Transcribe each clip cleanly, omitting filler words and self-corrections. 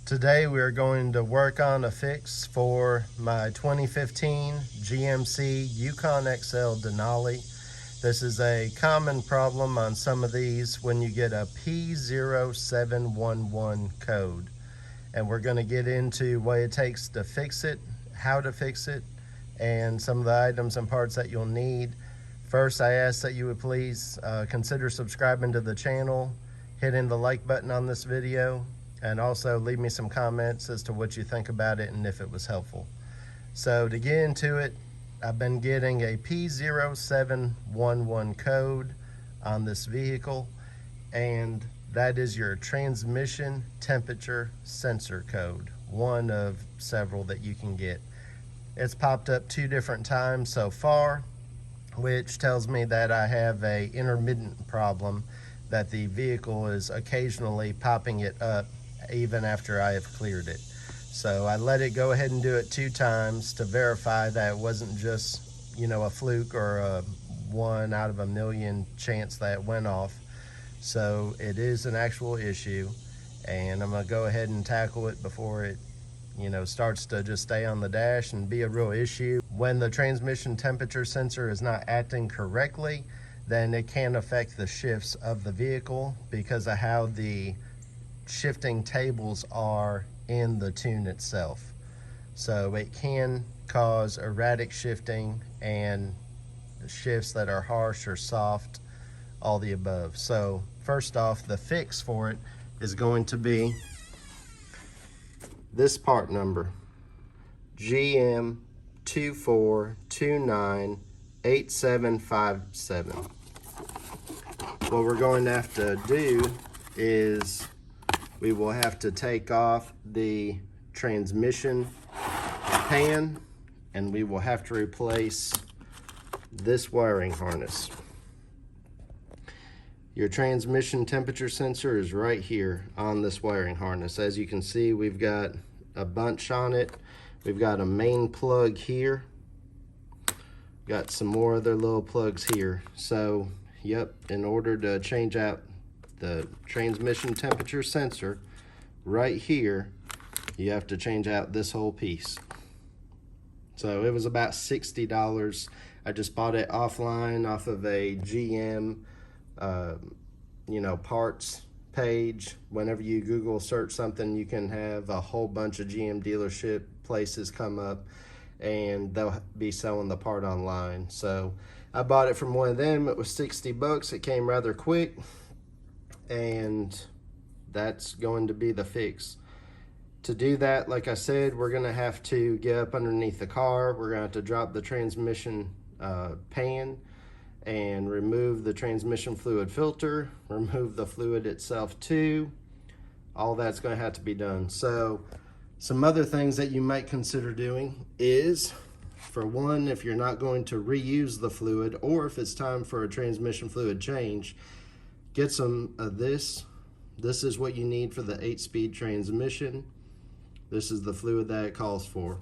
Today we are going to work on a fix for my 2015 GMC Yukon Denali. This is a common problem on some of these when you get a PO711 code. And we're going to get into what it takes to fix it, how to fix it, and some of the items and parts that you'll need. First, I ask that you would please consider subscribing to the channel, hitting the like button on this video, and also leave me some comments as to what you think about it and if it was helpful. So to get into it, I've been getting a P0711 code on this vehicle, and that is your transmission temperature sensor code, one of several that you can get. It's popped up 2 different times so far, which tells me that I have a intermittent problem, that the vehicle is occasionally popping it up even after I have cleared it. So I let it go ahead and do it 2 times to verify that it wasn't just, a fluke or a 1 out of a million chance that it went off. So it is an actual issue, and I'm gonna go ahead and tackle it before it starts to just stay on the dash and be a real issue. When the transmission temperature sensor is not acting correctly, then it can affect the shifts of the vehicle because of how the shifting tables are in the tune itself. So it can cause erratic shifting and shifts that are harsh or soft, all the above. So first off, the fix for it is going to be this part number, GM24298757. What we're going to have to do is we will have to take off the transmission pan, and we will have to replace this wiring harness. Your transmission temperature sensor is right here on this wiring harness. As you can see, we've got a bunch on it. We've got a main plug here. Got some more other little plugs here. So, yep, in order to change out the transmission temperature sensor right here, you have to change out this whole piece. So it was about $60. I just bought it offline off of a GM parts page. Whenever you Google search something, you can have a whole bunch of GM dealership places come up, and they'll be selling the part online. So I bought it from one of them. It was 60 bucks. It came rather quick, and that's going to be the fix. To do that, like I said, we're gonna have to get up underneath the car. We're gonna have to drop the transmission pan and remove the transmission fluid filter, remove the fluid itself too. All that's gonna have to be done. So some other things that you might consider doing is, for one, if you're not going to reuse the fluid, or if it's time for a transmission fluid change, get some of this. This is what you need for the 8-speed transmission. This is the fluid that it calls for.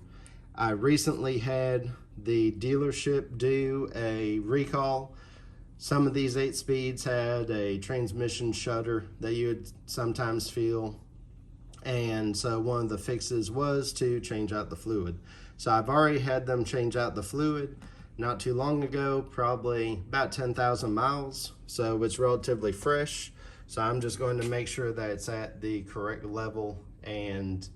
I recently had the dealership do a recall. Some of these 8 speeds had a transmission shudder that you would sometimes feel. And so one of the fixes was to change out the fluid. So I've already had them change out the fluid not too long ago, probably about 10,000 miles. So it's relatively fresh. So I'm just going to make sure that it's at the correct level, and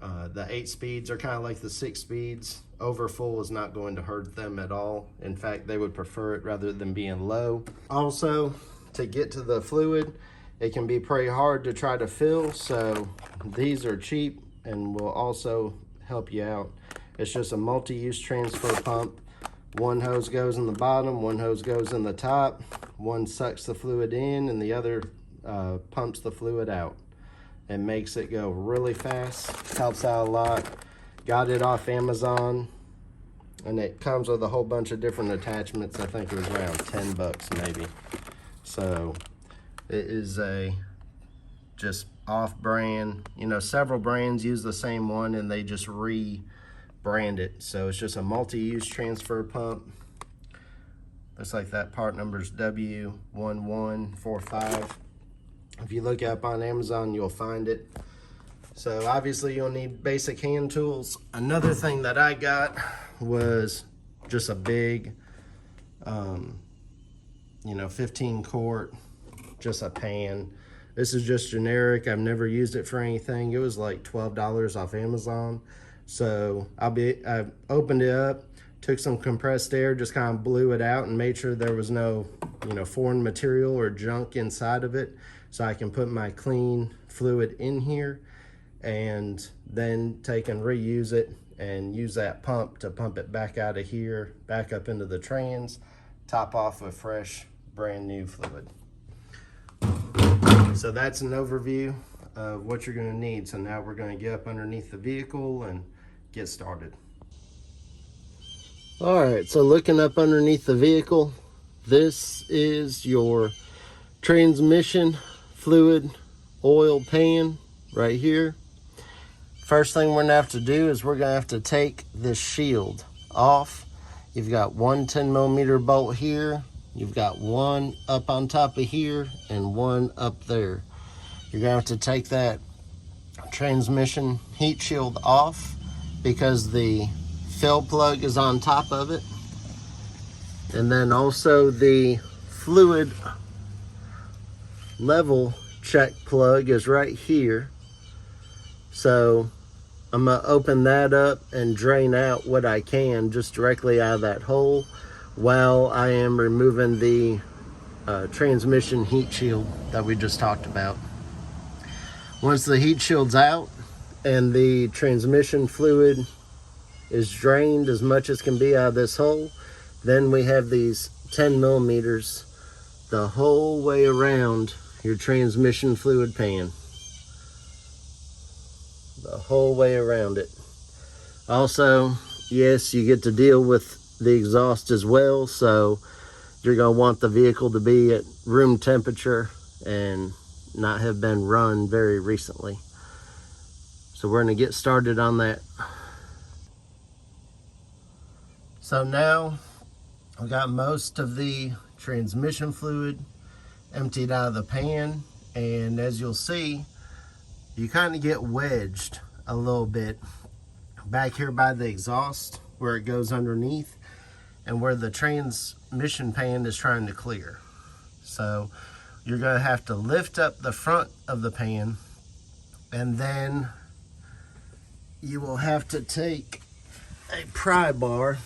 the 8 speeds are kind of like the 6 speeds. Over full is not going to hurt them at all. In fact, they would prefer it rather than being low. Also, to get to the fluid, it can be pretty hard to try to fill, so these are cheap and will also help you out. It's just a multi-use transfer pump. One hose goes in the bottom, one hose goes in the top. One sucks the fluid in, and the other pumps the fluid out. It makes it go really fast, helps out a lot. Got it off Amazon, and it comes with a whole bunch of different attachments. I think it was around 10 bucks maybe. So it is a just off-brand. Several brands use the same one, and they just rebrand it. So it's just a multi-use transfer pump. Looks like that part number is W1145. If you look up on Amazon, you'll find it. So obviously you'll need basic hand tools. Another thing that I got was just a big, 15 quart, just a pan. This is just generic. I've never used it for anything. It was like $12 off Amazon. So I opened it up, took some compressed air, just kind of blew it out and made sure there was no, foreign material or junk inside of it. So I can put my clean fluid in here and then take and reuse it and use that pump to pump it back out of here, back up into the trans, top off with fresh, brand new fluid. So that's an overview of what you're going to need. So now we're going to get up underneath the vehicle and get started. All right, so looking up underneath the vehicle, this is your transmission fluid oil pan right here. First thing we're gonna have to do is we're gonna have to take this shield off. You've got one 10mm bolt here, you've got one up on top of here and one up there. You're gonna have to take that transmission heat shield off because the fill plug is on top of it. And then also the fluid level check plug is right here. So I'm gonna open that up and drain out what I can just directly out of that hole while I am removing the transmission heat shield that we just talked about. Once the heat shield's out and the transmission fluid is drained as much as can be out of this hole, then we have these 10mm the whole way around your transmission fluid pan. The whole way around it. Also, yes, you get to deal with the exhaust as well, so you're going to want the vehicle to be at room temperature and not have been run very recently. So we're going to get started on that. So now we got most of the transmission fluid emptied out of the pan, and as you'll see, you kind of get wedged a little bit back here by the exhaust where it goes underneath and where the transmission pan is trying to clear. So you're going to have to lift up the front of the pan, and then you will have to take a pry bar.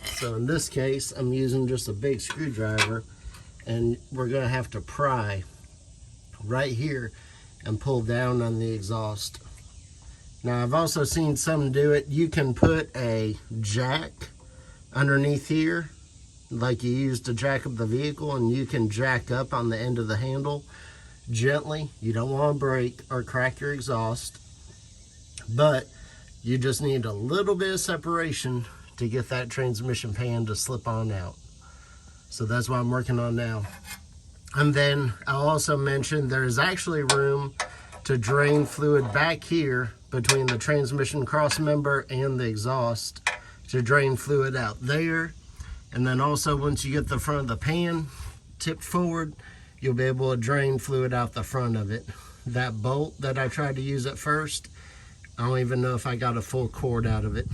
So in this case, I'm using just a big screwdriver, and we're going to have to pry right here and pull down on the exhaust. Now I've also seen some do it. You can put a jack underneath here like you used to jack up the vehicle, and you can jack up on the end of the handle gently. You don't want to break or crack your exhaust, but you just need a little bit of separation to get that transmission pan to slip on out. So that's what I'm working on now. And then I'll also mention there is actually room to drain fluid back here between the transmission cross member and the exhaust to drain fluid out there. And then also once you get the front of the pan tipped forward, you'll be able to drain fluid out the front of it. That bolt that I tried to use at first, I don't even know if I got a full cord out of it.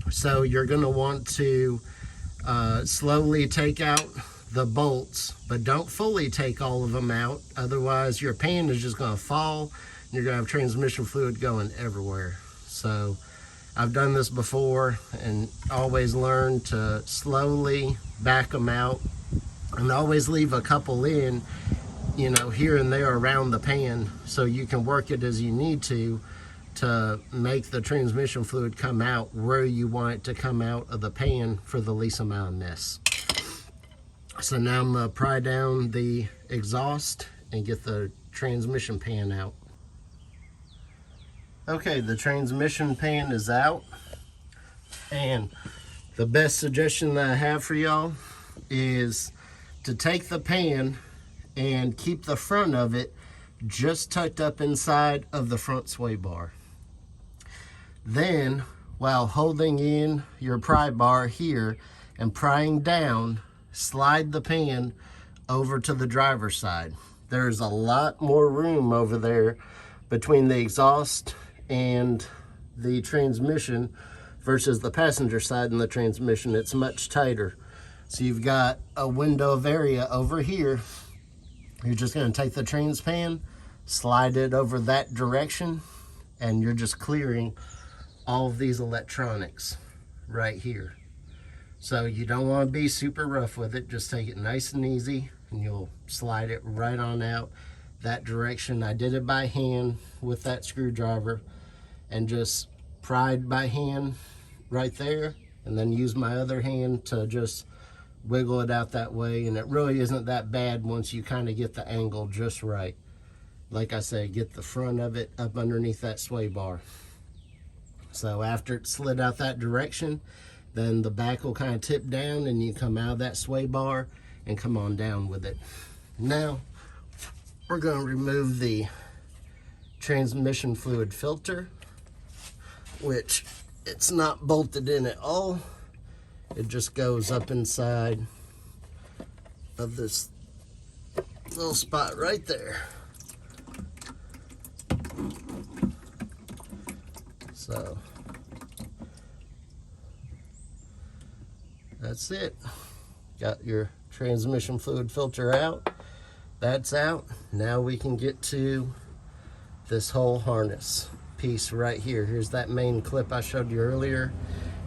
So you're gonna want to slowly take out the bolts, but don't fully take all of them out. Otherwise your pan is just gonna fall and you're gonna have transmission fluid going everywhere. So I've done this before and always learn to slowly back them out, and always leave a couple in, here and there around the pan so you can work it as you need to make the transmission fluid come out where you want it to come out of the pan for the least amount of mess. So now I'm gonna pry down the exhaust and get the transmission pan out. Okay, the transmission pan is out, and the best suggestion that I have for y'all is to take the pan and keep the front of it just tucked up inside of the front sway bar. Then, while holding in your pry bar here and prying down, slide the pan over to the driver's side. There's a lot more room over there between the exhaust and the transmission versus the passenger side in the transmission. It's much tighter. So you've got a window of area over here. You're just going to take the trans pan, slide it over that direction, and you're just clearing all of these electronics right here. So you don't want to be super rough with it. Just take it nice and easy, and you'll slide it right on out that direction. I did it by hand with that screwdriver and just pried by hand right there, and then use my other hand to just wiggle it out that way. And it really isn't that bad once you kind of get the angle just right. Like I say, get the front of it up underneath that sway bar. So after it's slid out that direction, then the back will kind of tip down and you come out of that sway bar and come on down with it. Now we're going to remove the transmission fluid filter, which it's not bolted in at all. It just goes up inside of this little spot right there. So that's it. Got your transmission fluid filter out. That's out. Now we can get to this whole harness piece right here. Here's that main clip I showed you earlier.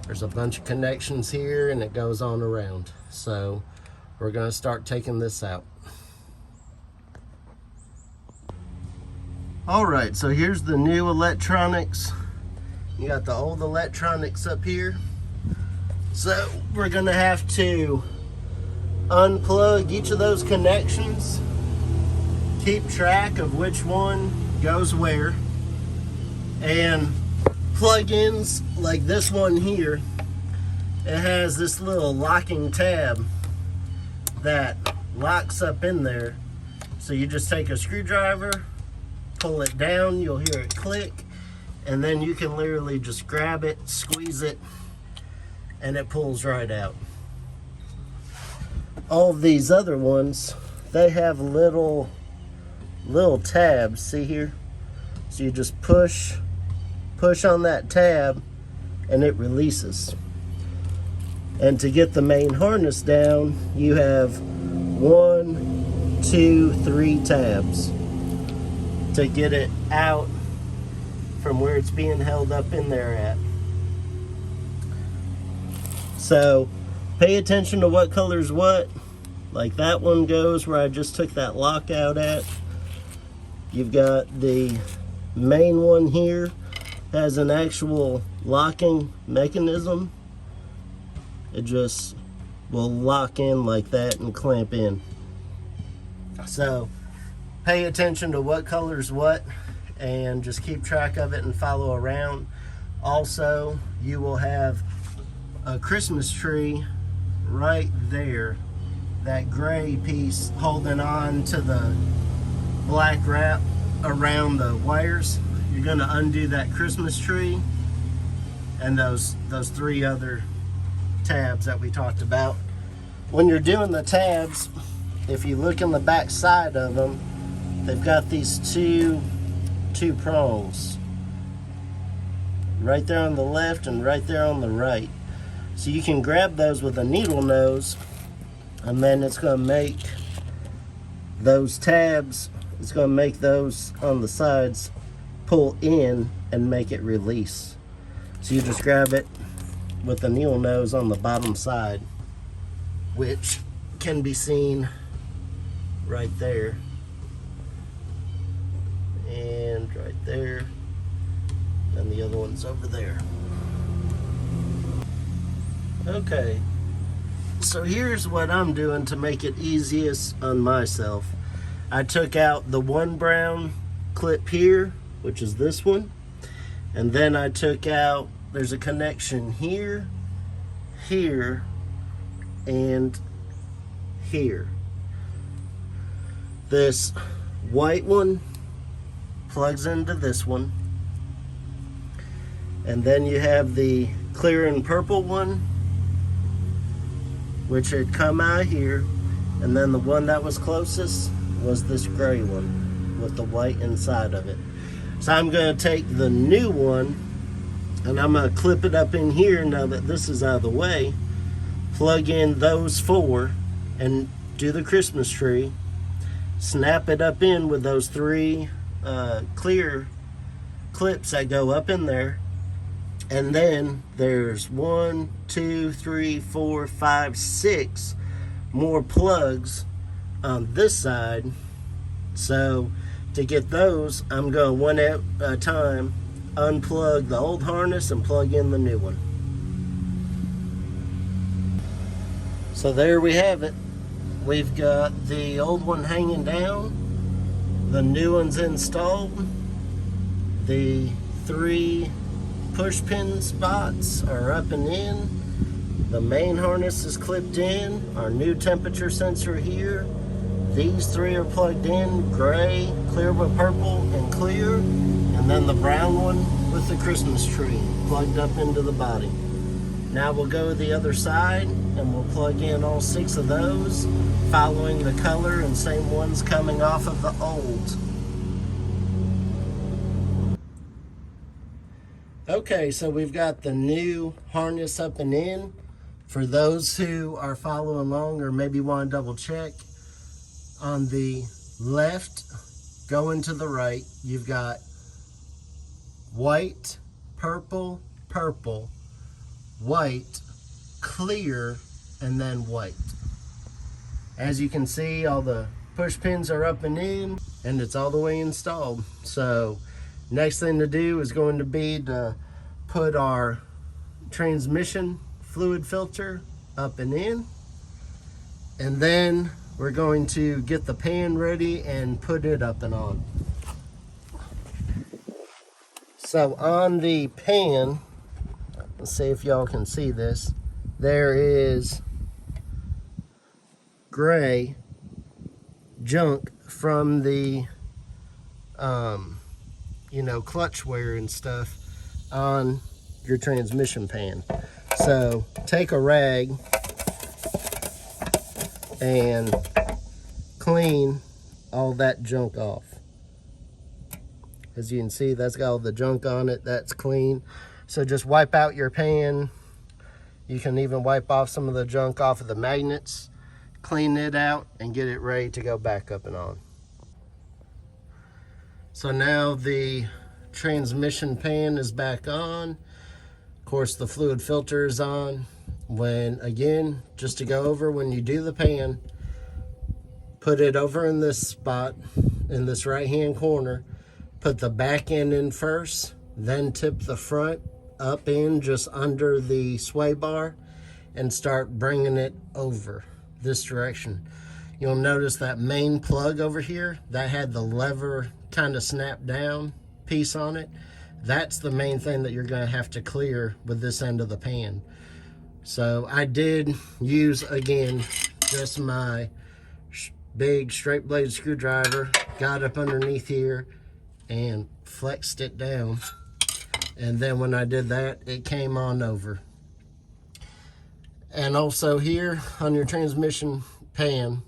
There's a bunch of connections here and it goes on around. So we're going to start taking this out. Alright, so here's the new electronics. You got the old electronics up here. So we're going to have to unplug each of those connections, keep track of which one goes where, and plug-ins like this one here, it has this little locking tab that locks up in there. So you just take a screwdriver, pull it down, you'll hear it click, and then you can literally just grab it, squeeze it, and it pulls right out. All of these other ones, they have little tabs, see here? So you just push on that tab and it releases. And to get the main harness down, you have 1, 2, 3 tabs to get it out from where it's being held up in there at. So pay attention to what color's what. Like that one goes where I just took that lock out at. You've got the main one here, has an actual locking mechanism. It just will lock in like that and clamp in. So pay attention to what color's what and just keep track of it and follow around. Also, you will have a Christmas tree right there, that gray piece holding on to the black wrap around the wires. You're going to undo that Christmas tree and those 3 other tabs that we talked about. When you're doing the tabs, if you look in the back side of them, they've got these two prongs right there on the left and right there on the right. So you can grab those with a needle nose, and then it's going to make those tabs, it's going to make those on the sides pull in and make it release. So you just grab it with the needle nose on the bottom side, which can be seen right there and right there, and the other one's over there. Okay, so here's what I'm doing to make it easiest on myself. I took out the one brown clip here, which is this one, and then I took out, there's a connection here, here, and here. This white one plugs into this one, and then you have the clear and purple one, which had come out here, and then the one that was closest was this gray one with the white inside of it. So I'm going to take the new one and I'm going to clip it up in here now that this is out of the way. Plug in those four and do the Christmas tree. Snap it up in with those three clear clips that go up in there. And then there's 1, 2, 3, 4, 5, 6 more plugs on this side. So to get those, I'm going one at a time, unplug the old harness and plug in the new one. So there we have it. We've got the old one hanging down, the new one's installed, the 3 push pin spots are up and in, the main harness is clipped in, our new temperature sensor here, these 3 are plugged in, gray, clear with purple, and clear, and then the brown one with the Christmas tree plugged up into the body. Now we'll go to the other side and we'll plug in all 6 of those, following the color and same ones coming off of the old. Okay, so we've got the new harness up and in. For those who are following along or maybe want to double check, on the left, going to the right, you've got white, purple, purple, white, clear, and then white. As you can see, all the push pins are up and in, and it's all the way installed. So next thing to do is going to be to put our transmission fluid filter up and in, and then we're going to get the pan ready and put it up and on. So on the pan, let's see if y'all can see this, there is gray junk from the clutch wear and stuff on your transmission pan. So take a rag and clean all that junk off. As you can see, that's got all the junk on it, that's clean. So just wipe out your pan. You can even wipe off some of the junk off of the magnets, clean it out, and get it ready to go back up and on. So now the transmission pan is back on. Of course, the fluid filter is on. Again, just to go over, when you do the pan, put it over in this spot, in this right-hand corner. Put the back end in first, then tip the front up in just under the sway bar and start bringing it over this direction. You'll notice that main plug over here, that had the lever kind of snap down piece on it. That's the main thing that you're going to have to clear with this end of the pan. So I did use, again, just my big straight blade screwdriver, got up underneath here and flexed it down. And then when I did that, it came on over. And also here on your transmission pan,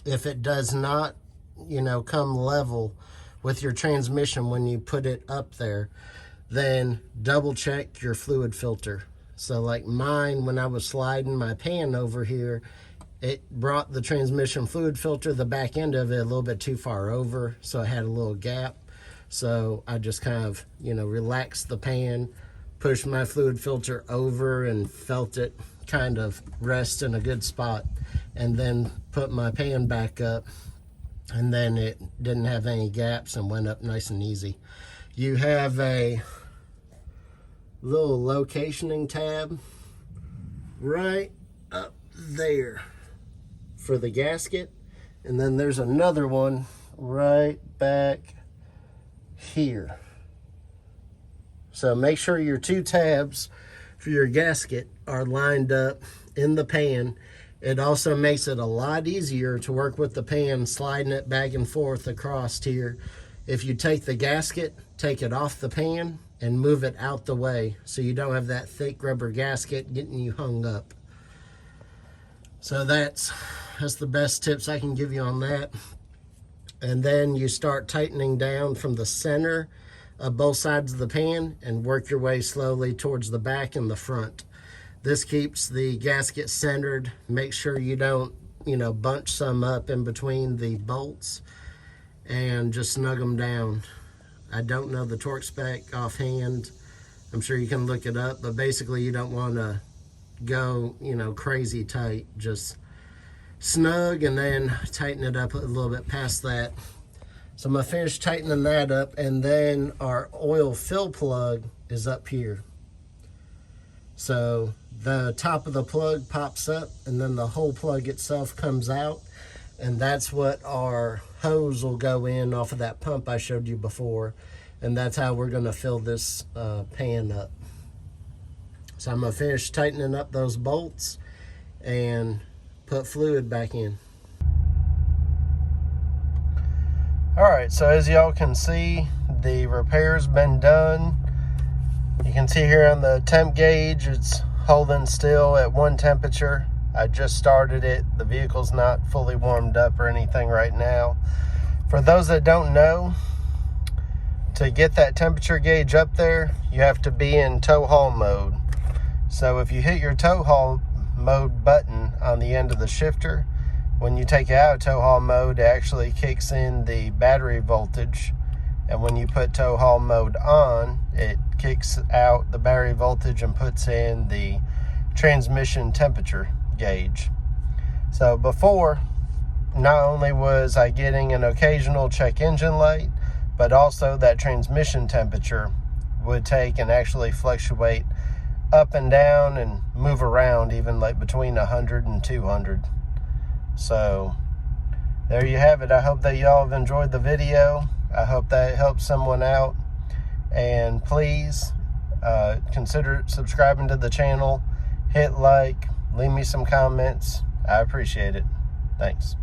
if it does not, come level with your transmission when you put it up there, then double check your fluid filter. So like mine, when I was sliding my pan over here, it brought the transmission fluid filter, the back end of it, a little bit too far over, so it had a little gap. So I just kind of, relaxed the pan, pushed my fluid filter over and felt it kind of rest in a good spot, and then put my pan back up, and then it didn't have any gaps and went up nice and easy. You have a little locationing tab right up there for the gasket, and then there's another one right back here. So make sure your 2 tabs for your gasket are lined up in the pan. It also makes it a lot easier to work with the pan, sliding it back and forth across here. If you take the gasket, take it off the pan and move it out the way so you don't have that thick rubber gasket getting you hung up. So that's the best tips I can give you on that. And then you start tightening down from the center of both sides of the pan and work your way slowly towards the back and the front. This keeps the gasket centered. Make sure you don't, bunch some up in between the bolts, and just snug them down. I don't know the torque spec offhand. I'm sure you can look it up, but basically you don't want to go, crazy tight. Just snug and then tighten it up a little bit past that. So I'm gonna finish tightening that up, and then our oil fill plug is up here. So the top of the plug pops up, and then the whole plug itself comes out, and that's what our hose will go in off of that pump I showed you before, and that's how we're gonna fill this pan up. So I'm gonna finish tightening up those bolts and put fluid back in. Alright, so as y'all can see, the repair's been done. You can see here on the temp gauge, it's holding still at one temperature. I just started it. The vehicle's not fully warmed up or anything right now. For those that don't know, to get that temperature gauge up there, you have to be in tow haul mode. So if you hit your tow haul mode button on the end of the shifter, when you take it out of tow haul mode, it actually kicks in the battery voltage, and when you put tow haul mode on, it kicks out the battery voltage and puts in the transmission temperature gauge. So before, not only was I getting an occasional check engine light, but also that transmission temperature would take and actually fluctuate up and down and move around, even like between 100 and 200. So there you have it. I hope that y'all have enjoyed the video. I hope that it helps someone out, and please consider subscribing to the channel. Hit like, leave me some comments. I appreciate it. Thanks.